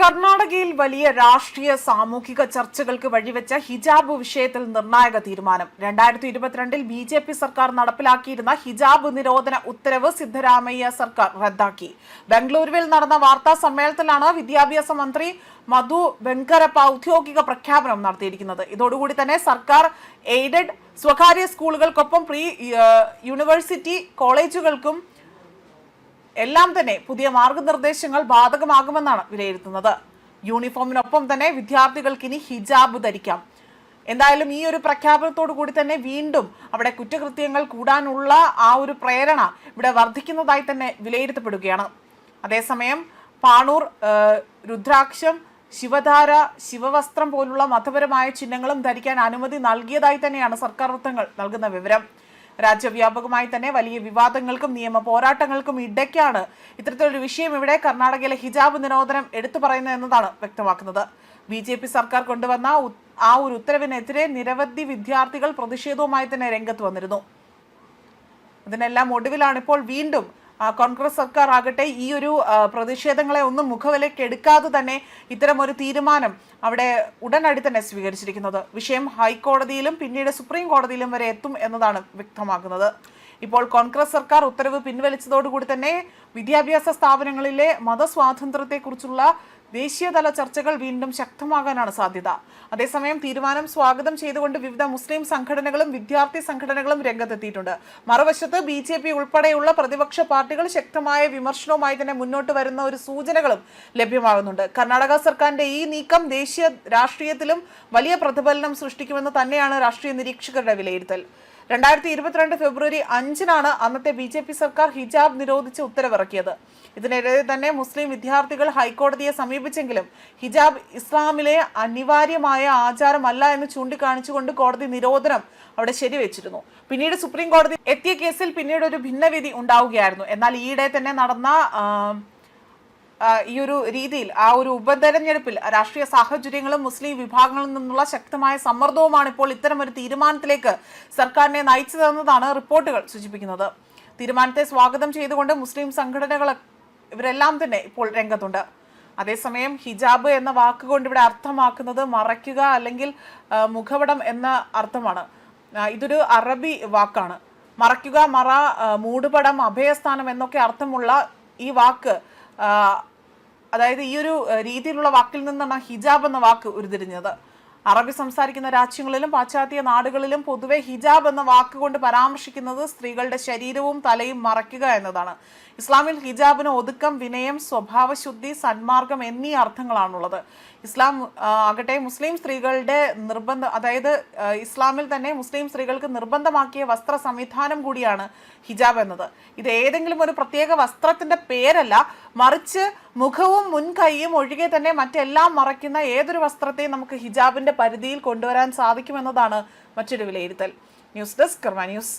കർണാടകയിൽ വലിയ രാഷ്ട്രീയ സാമൂഹിക ചർച്ചകൾക്ക് വഴിവെച്ച ഹിജാബ് വിഷയത്തിൽ നിർണായക തീരുമാനം. 2022 ബി.ജെ.പി. സർക്കാർ നടപ്പിലാക്കിയിരുന്ന ഹിജാബ് നിരോധന ഉത്തരവ് സിദ്ധരാമയ്യ സർക്കാർ റദ്ദാക്കി. ബംഗളൂരുവിൽ നടന്ന വാർത്താ സമ്മേളനത്തിലാണ് വിദ്യാഭ്യാസ മന്ത്രി മധു ബെങ്കറപ്പ ഔദ്യോഗിക പ്രഖ്യാപനം നടത്തിയിരിക്കുന്നത്. ഇതോടുകൂടി തന്നെ സർക്കാർ എയ്ഡഡ് സ്വകാര്യ സ്കൂളുകൾക്കൊപ്പം പ്രീ യൂണിവേഴ്സിറ്റി കോളേജുകൾക്കും എല്ലാം തന്നെ പുതിയ മാർഗനിർദ്ദേശങ്ങൾ ബാധകമാകുമെന്നാണ് വിലയിരുത്തുന്നത്. യൂണിഫോമിനൊപ്പം തന്നെ വിദ്യാർത്ഥികൾക്ക് ഇനി ഹിജാബ് ധരിക്കാം. എന്തായാലും ഈ ഒരു പ്രഖ്യാപനത്തോടു കൂടി തന്നെ വീണ്ടും അവിടെ കുറ്റകൃത്യങ്ങൾ കൂടാനുള്ള ആ ഒരു പ്രേരണ ഇവിടെ വർദ്ധിക്കുന്നതായി തന്നെ വിലയിരുത്തപ്പെടുകയാണ്. അതേസമയം പാണൂർ രുദ്രാക്ഷം, ശിവധാര, ശിവവസ്ത്രം പോലുള്ള മതപരമായ ചിഹ്നങ്ങളും ധരിക്കാൻ അനുമതി നൽകിയതായി തന്നെയാണ് സർക്കാർ വൃത്തങ്ങൾ നൽകുന്ന വിവരം. രാജ്യവ്യാപകമായി തന്നെ വലിയ വിവാദങ്ങൾക്കും നിയമ പോരാട്ടങ്ങൾക്കും ഇടയ്ക്കാണ് ഇത്തരത്തിലൊരു വിഷയം ഇവിടെ കർണാടകയിലെ ഹിജാബ് നിരോധനം എടുത്തു പറയുന്നത് എന്നതാണ് വ്യക്തമാക്കുന്നത്. ബി.ജെ.പി. സർക്കാർ കൊണ്ടുവന്ന ആ ഒരു ഉത്തരവിനെതിരെ നിരവധി വിദ്യാർത്ഥികൾ പ്രതിഷേധവുമായി തന്നെ രംഗത്ത് വന്നിരുന്നു. ഇതിനെല്ലാം ഒടുവിലാണ് ഇപ്പോൾ വീണ്ടും കോൺഗ്രസ് സർക്കാർ ആകട്ടെ ഈ ഒരു പ്രതിഷേധങ്ങളെ ഒന്നും മുഖവിലക്കെടുക്കാതെ തന്നെ ഇത്തരം ഒരു തീരുമാനം അവിടെ ഉടനടി തന്നെ സ്വീകരിച്ചിരിക്കുന്നത്. വിഷയം ഹൈക്കോടതിയിലും പിന്നീട് സുപ്രീം കോടതിയിലും വരെ എത്തും എന്നതാണ് വ്യക്തമാക്കുന്നത്. ഇപ്പോൾ കോൺഗ്രസ് സർക്കാർ ഉത്തരവ് പിൻവലിച്ചതോടുകൂടി തന്നെ വിദ്യാഭ്യാസ സ്ഥാപനങ്ങളിലെ മതസ്വാതന്ത്ര്യത്തെക്കുറിച്ചുള്ള ദേശീയതല ചർച്ചകൾ വീണ്ടും ശക്തമാകാനാണ് സാധ്യത. അതേസമയം തീരുമാനം സ്വാഗതം ചെയ്തുകൊണ്ട് വിവിധ മുസ്ലിം സംഘടനകളും വിദ്യാർത്ഥി സംഘടനകളും രംഗത്തെത്തിയിട്ടുണ്ട്. മറുവശത്ത് ബി.ജെ.പി. ഉൾപ്പെടെയുള്ള പ്രതിപക്ഷ പാർട്ടികൾ ശക്തമായ വിമർശനവുമായി തന്നെ മുന്നോട്ട് വരുന്ന ഒരു സൂചനകളും ലഭ്യമാകുന്നുണ്ട്. കർണാടക സർക്കാരിന്റെ ഈ നീക്കം ദേശീയ രാഷ്ട്രീയത്തിലും വലിയ പ്രതിഫലനം സൃഷ്ടിക്കുമെന്ന് തന്നെയാണ് രാഷ്ട്രീയ നിരീക്ഷകരുടെ വിലയിരുത്തൽ. 2022 ഫെബ്രുവരി 5-നാണ് അന്നത്തെ ബി.ജെ.പി. സർക്കാർ ഹിജാബ് നിരോധിച്ച് ഉത്തരവിറക്കിയത്. ഇതിനിടെ തന്നെ മുസ്ലിം വിദ്യാർത്ഥികൾ ഹൈക്കോടതിയെ സമീപിച്ചെങ്കിലും ഹിജാബ് ഇസ്ലാമിലെ അനിവാര്യമായ ആചാരമല്ല എന്ന് ചൂണ്ടിക്കാണിച്ചുകൊണ്ട് കോടതി നിരോധനം അവിടെ ശരിവെച്ചിരുന്നു. പിന്നീട് സുപ്രീം കോടതി എത്തിയ കേസിൽ പിന്നീട് ഒരു ഭിന്നവിധി ഉണ്ടാവുകയായിരുന്നു. എന്നാൽ ഈയിടെ തന്നെ നടന്ന ഈ ഒരു രീതിയിൽ ആ ഒരു ഉപതെരഞ്ഞെടുപ്പിൽ രാഷ്ട്രീയ സാഹചര്യങ്ങളും മുസ്ലിം വിഭാഗങ്ങളിൽ നിന്നുള്ള ശക്തമായ സമ്മർദ്ദവുമാണ് ഇപ്പോൾ ഇത്തരം ഒരു തീരുമാനത്തിലേക്ക് സർക്കാരിനെ നയിച്ചതെന്നതാണ് റിപ്പോർട്ടുകൾ സൂചിപ്പിക്കുന്നത്. തീരുമാനത്തെ സ്വാഗതം ചെയ്തുകൊണ്ട് മുസ്ലിം സംഘടനകൾ ഇവരെല്ലാം തന്നെ ഇപ്പോൾ രംഗത്തുണ്ട്. അതേസമയം ഹിജാബ് എന്ന വാക്കുകൊണ്ട് ഇവിടെ അർത്ഥമാക്കുന്നത് മറയ്ക്കുക അല്ലെങ്കിൽ മുഖപടം എന്ന അർത്ഥമാണ്. ഇതൊരു അറബി വാക്കാണ്. മറയ്ക്കുക, മറ, മൂടുപടം, അഭയസ്ഥാനം എന്നൊക്കെ അർത്ഥമുള്ള ഈ വാക്ക്, അതായത് ഈ ഒരു രീതിയിലുള്ള വാക്കിൽ നിന്നാണ് ഹിജാബ് എന്ന വാക്ക് ഉരുത്തിരിഞ്ഞത്. അറബി സംസാരിക്കുന്ന രാജ്യങ്ങളിലും പാശ്ചാത്യ നാടുകളിലും പൊതുവെ ഹിജാബ് എന്ന വാക്കുകൊണ്ട് പരാമർശിക്കുന്നത് സ്ത്രീകളുടെ ശരീരവും തലയും മറയ്ക്കുക എന്നതാണ്. ഇസ്ലാമിൽ ഹിജാബിന് ഒതുക്കം, വിനയം, സ്വഭാവശുദ്ധി, സന്മാർഗം എന്നീ അർത്ഥങ്ങളാണുള്ളത്. ഇസ്ലാം ആകട്ടെ മുസ്ലിം സ്ത്രീകളുടെ അതായത് ഇസ്ലാമിൽ തന്നെ മുസ്ലിം സ്ത്രീകൾക്ക് നിർബന്ധമാക്കിയ വസ്ത്ര സംവിധാനം കൂടിയാണ് ഹിജാബ് എന്നത്. ഇത് ഏതെങ്കിലും ഒരു പ്രത്യേക വസ്ത്രത്തിന്റെ പേരല്ല, മറിച്ച് മുഖവും മുൻകൈയും ഒഴികെ തന്നെ മറ്റെല്ലാം മറയ്ക്കുന്ന ഏതൊരു വസ്ത്രത്തെയും നമുക്ക് ഹിജാബിന്റെ പരിധിയിൽ കൊണ്ടുവരാൻ സാധിക്കുമെന്നതാണ് മറ്റൊരു വിലയിരുത്തൽ. ന്യൂസ് ഡെസ്ക് കർമ്മ ന്യൂസ്.